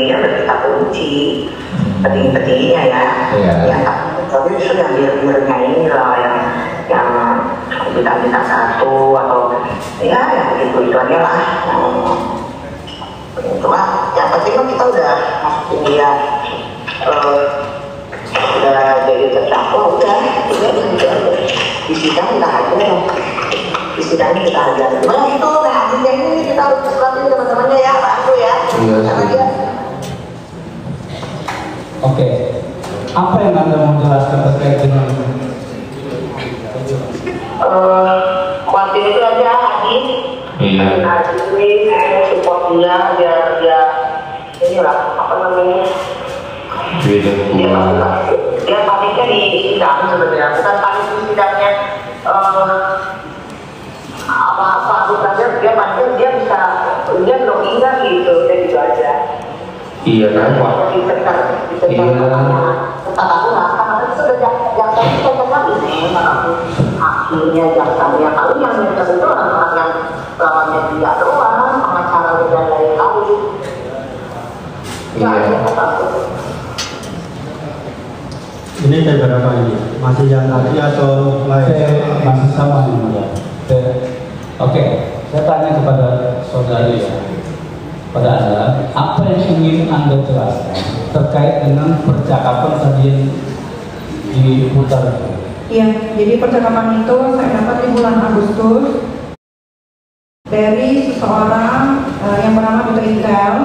ininya udah kita kunci peti-petinya ya. Ya tapi sudah bir-birnya ini loh yang bintang-bintang 1 atau ya yang begitu aja lah. Cuma yang penting kan kita udah masukin dia udah jadi terdakwa, udah di sidang kita aja dong, di sidang kita aja. Nah itu hasilnya ini kita harus diselatin teman-temannya ya, bantu ya. Karena dia Oke, apa yang Anda mau jelaskan terkait dengan kuantin itu aja Adi. Adi ini support dia biar dia inilah apa namanya, dia paniknya di sidang sebenarnya, bukan panik di sidangnya apa-apa, bukannya dia paniknya dia bisa dia belum ingat gitu, dan gitu aja. Iya kan Pak? Tentang aku lah, karena itu sudah jaksa itu cocok ini, akhirnya jaksanya kalau yang minta itu orang-orang yang lawannya dia doang, pengacara dan lain-lain. Ini kayak berapa ini? Masih yang tadi atau lain? Masih sama ini ya. Oke, saya tanya kepada saudari ya, pada Anda, apa yang ingin Anda jelaskan terkait dengan percakapan tadi yang diputar? Iya, jadi percakapan itu saya dapat di bulan Agustus dari seseorang yang bernama Dr. Intel.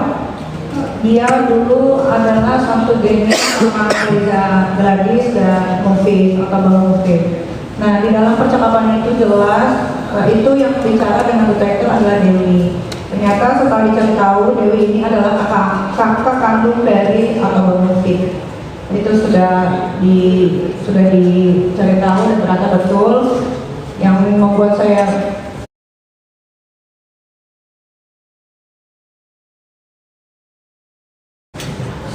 Dia dulu adalah satu geng sama Reza Gladys dan Mufid atau Bang Mufid. Nah, di dalam percakapan itu jelas itu yang bicara dengan Dr. Intel adalah Dewi. Ternyata setelah dicari tahu, Dewi ini adalah kakak kandung dari atau Bang Mufid. Itu sudah dicari tahu dan ternyata betul. Yang membuat saya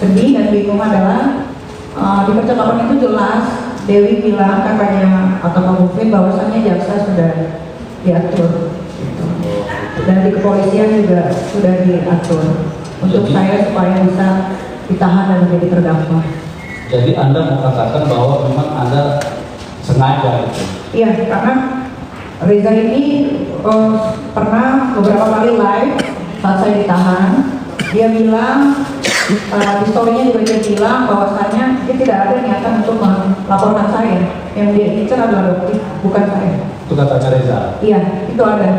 sedih dan bingung adalah di percakapan itu jelas Dewi bilang kakaknya atau Bang Mufid bahwasannya jaksa sudah diatur gitu. Dan di kepolisian juga sudah diatur untuk saya supaya bisa ditahan dan menjadi terdakwa. Jadi Anda mau katakan bahwa memang Anda sengaja gitu? Iya, karena Reza ini pernah beberapa kali live saat saya ditahan. Dia bilang di story-nya juga dia bilang bahwasannya dia tidak ada niatan untuk melaporkan saya. Yang dia incar adalah dokter, bukan saya. Itu katanya Reza? Iya, itu ada.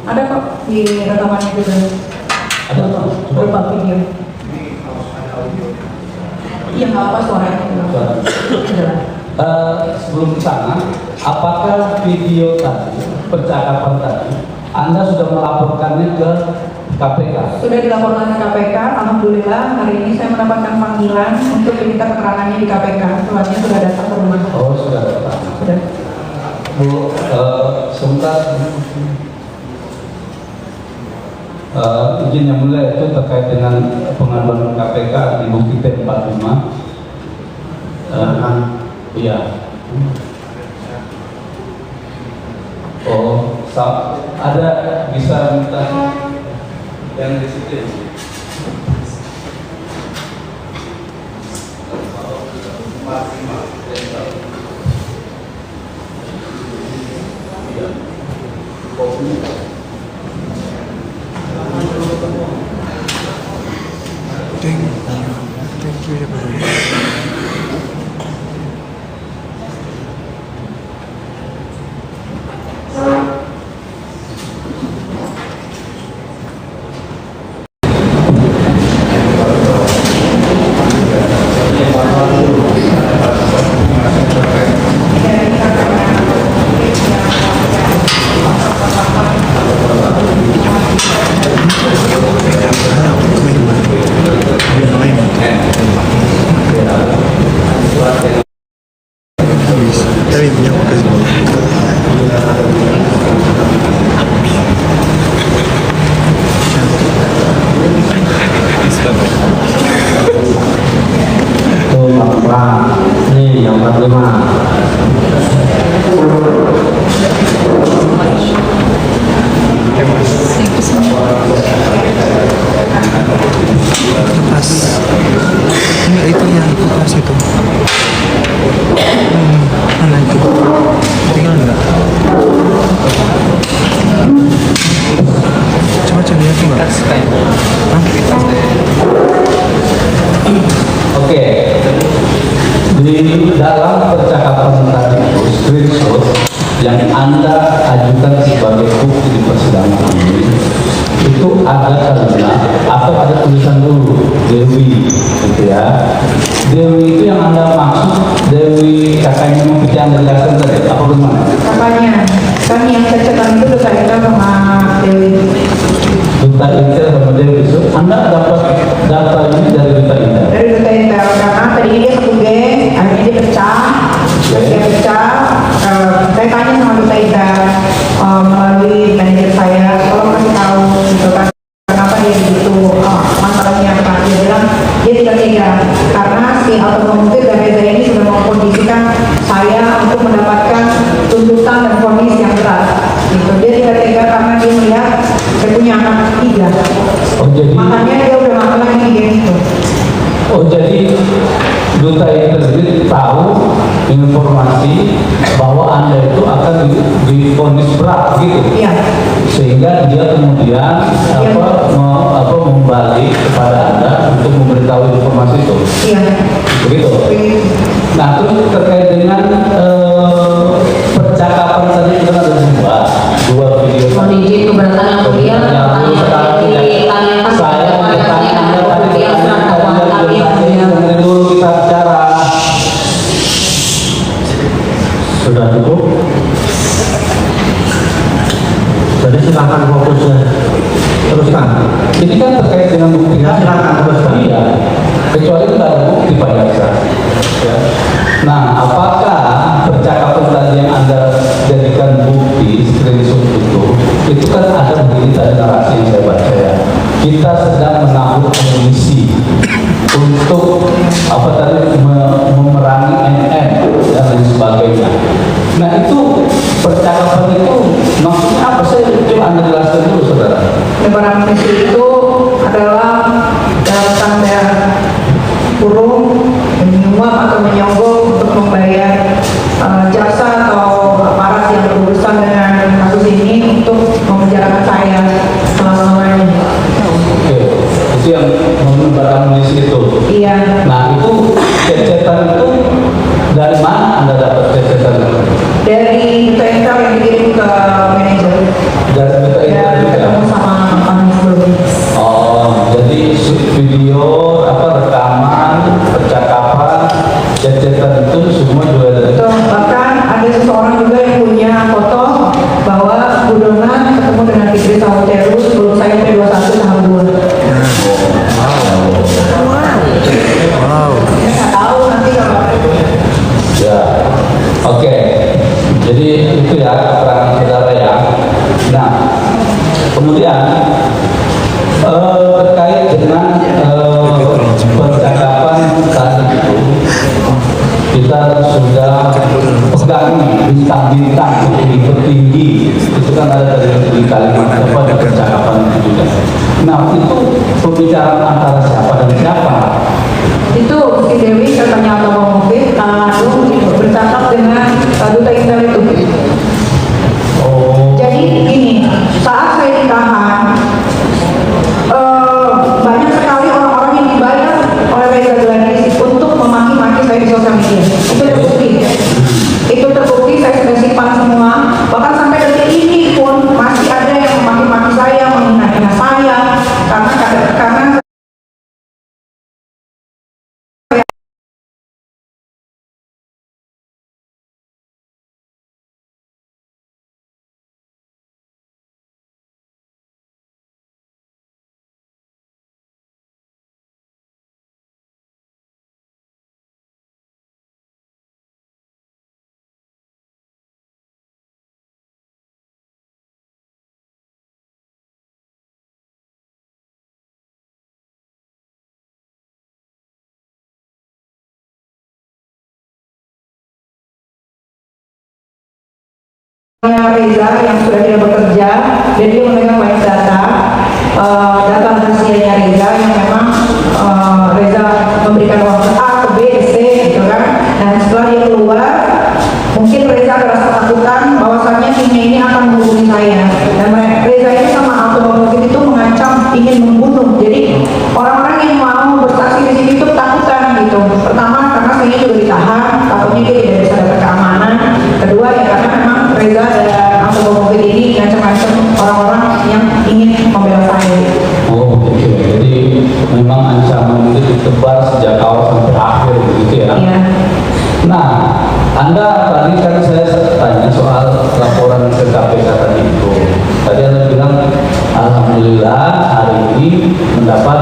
Ada kok di rekamannya juga. Ada berupa video. Iya, nggak apa suaranya. Sebelum ke sana, apakah video tadi, percakapan tadi, Anda sudah melaporkannya ke KPK? Sudah dilaporkan ke KPK. Alhamdulillah hari ini saya mendapatkan panggilan untuk diminta keterangannya di KPK. Suratnya sudah datang ke rumah. Oh, sudah datang. Sudah. Bu, sebentar. Izin yang mulia itu terkait dengan pengaduan KPK di bukti P45. Iya. Oh, ada bisa minta yang di situ. Thank you ya Pak. Ini yang 45. Lepas Pas itu. Mana itu? Tinggal enggak? Coba cari lihat enggak? Oke, di dalam percakapan tadi itu screenshot yang Anda ajukan sebagai bukti di persidangan ini itu ada kalimat atau ada tulisan dulu Dewi, gitu ya. Dewi itu yang Anda maksud Dewi kakaknya Mufti yang Anda jelaskan tadi apa bagaimana? Kakaknya, kan yang cecetan itu udah kita sama Dewi. Duta Intel sama Dewi itu Anda dapat data ini dari Duta Intel? Dari Duta Intel, karena tadinya dia satu geng, akhirnya dia pecah. Dia pecah, saya tanya sama Duta Intel melalui manajer saya, tolong kasih tahu gitu kan, kenapa dia begitu, masalahnya apa. Dia bilang dia tidak tega karena si otomotif dan Reza ini sudah mengkondisikan saya untuk mendapatkan tuntutan dan vonis yang berat. Gitu. Dia tidak tega karena dia melihat saya punya anak 3. Oh, jadi, makanya dia udah nggak lagi gitu. oh jadi Duta Intel sendiri tahu informasi bahwa Anda itu akan divonis berat gitu. Iya. Sehingga dia kemudian membalik kepada Anda untuk memberitahu informasi itu. Iya. Begitu. Nah, terus terkait dengan percakapan tadi itu kan ada dua video. Mohon izin keberatan yang mulia, pertanyaan ditanyakan Saya kepada Anda kemudian surat dakwaan kami yang mulia. dulu kita bicara. Sudah cukup? Jadi silakan fokusnya. Teruskan. Ini kan terkait dengan bukti. Ya, silakan teruskan. Iya. Kecuali tidak ada bukti Pak Jaksa. Ya. Nah, apakah percakapan tadi yang Anda jadikan bukti screenshot itu kan ada begini tadi narasi yang saya baca ya. Kita sedang menabuh amunisi untuk apa tadi memerangi NM dan lain sebagainya. Nah itu percakapan itu maksudnya apa sih? Coba Anda jelaskan dulu saudara. Lebaran misi itu adalah dalam tanda kurung menyuap atau menyogok untuk membayar jasa atau aparat yang berurusan dengan kasus ini untuk memenjarakan saya selama-lamanya. Oke, itu yang memerangi amunisi itu. Iya. Nah itu cecetan itu dari mana Anda dapat cecetan itu? Dari PNK yang dikirim ke manajer. Dari Duta Ya, Intel. ketemu sama kami sebelumnya. Oh, jadi video rekaman percakapan cecetan itu semua juga dari Betul, bahkan ada seseorang juga yang punya foto bahwa Budongan ketemu dengan Fikri Sahuteru sebelum saya P21 tahun 2. Wow. Ya, nggak tahu nanti kalau ya. Oke. Jadi itu ya keterangan saudara ya. Nah, kemudian terkait dengan percakapan tadi itu kita sudah pegangi bintang-bintang tinggi itu kan ada dari kalimat apa ada percakapan itu juga. Nah itu pembicaraan antara siapa dan siapa? itu si Dewi katanya otomotif lalu bercakap dengan Duta Intel itu. Oh. Jadi gini, saat saya ditahan, banyak sekali orang-orang yang dibayar oleh Reza Gladys untuk memaki-maki saya di sosial media. Itu terbukti. Itu terbukti, saya sudah simpan semua. Bahkan sampai detik ini pun masih ada yang memaki-maki saya, menghina-hina saya, karena Reza yang sudah tidak bekerja dan dia memegang banyak data data rahasianya Reza yang memang Reza memberikan uang ke A, ke B, ke C gitu. Pertama karena saya juga ditahan, takutnya dia tidak bisa dapat keamanan. Kedua ya karena memang Reza dan anggota mobil ini macam-macam orang-orang yang ingin membela saya. Oh begitu ya. Jadi memang ancaman itu ditebar sejak awal sampai akhir begitu ya. Iya. Nah, Anda tadi kan saya tanya soal laporan ke KPK tadi itu. Tadi Anda bilang alhamdulillah hari ini mendapat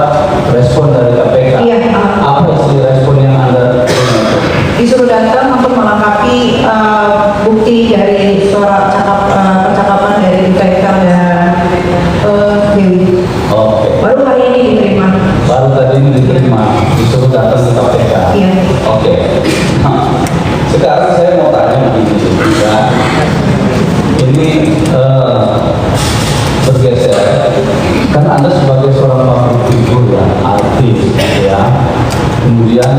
respon dari KPK. Iya. Apa isi respon yang Anda terima? Disuruh datang untuk melengkapi bukti dari suara percakapan dari Taika dan Dewi. Oke. Baru hari ini diterima. Baru tadi ini diterima, disuruh datang ke KPK. Iya. Oke. Nah, sekarang saya mau tanya begini ya. Ini bergeser. Kan Anda sebagai seorang public figure ya, artis ya. Kemudian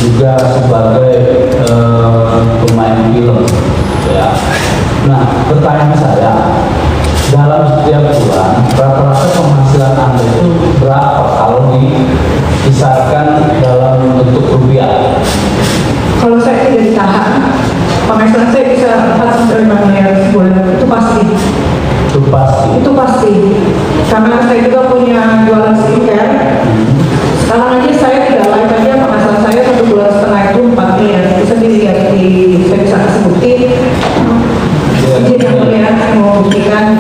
juga sebagai pemain film ya. Nah, pertanyaan saya, dalam setiap bulan rata-rata penghasilan Anda itu berapa kalau dikisarkan dalam bentuk rupiah? Kalau saya tidak ditahan, penghasilan saya bisa 4 sampai 5 miliar sebulan. Itu pasti. Itu pasti. Itu pasti. Karena saya juga punya jualan skincare. Sekarang aja saya tidak live aja penghasilan saya 1,5 bulan itu 4 miliar. Bisa dilihat di, saya bisa kasih bukti. Izin yang mulia, saya mau buktikan.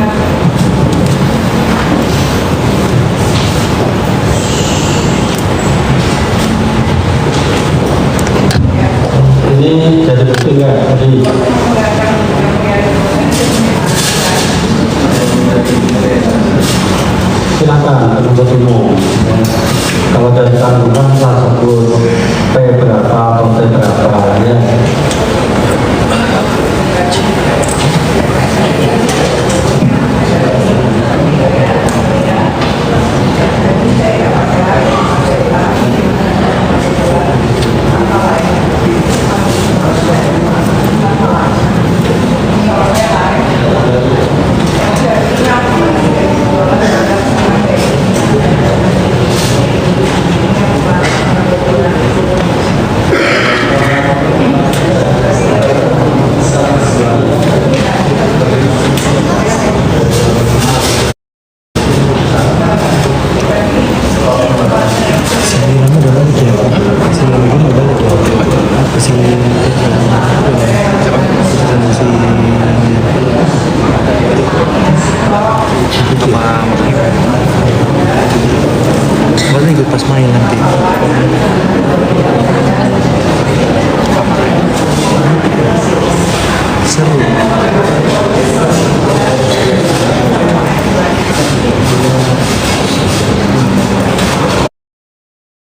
Ini jadi bukti nggak? Jadi silakan penuntut umum. Kalau dari kandungan saya sebut P berapa atau T berapa ya. Paling ikut pas main nanti. Seru.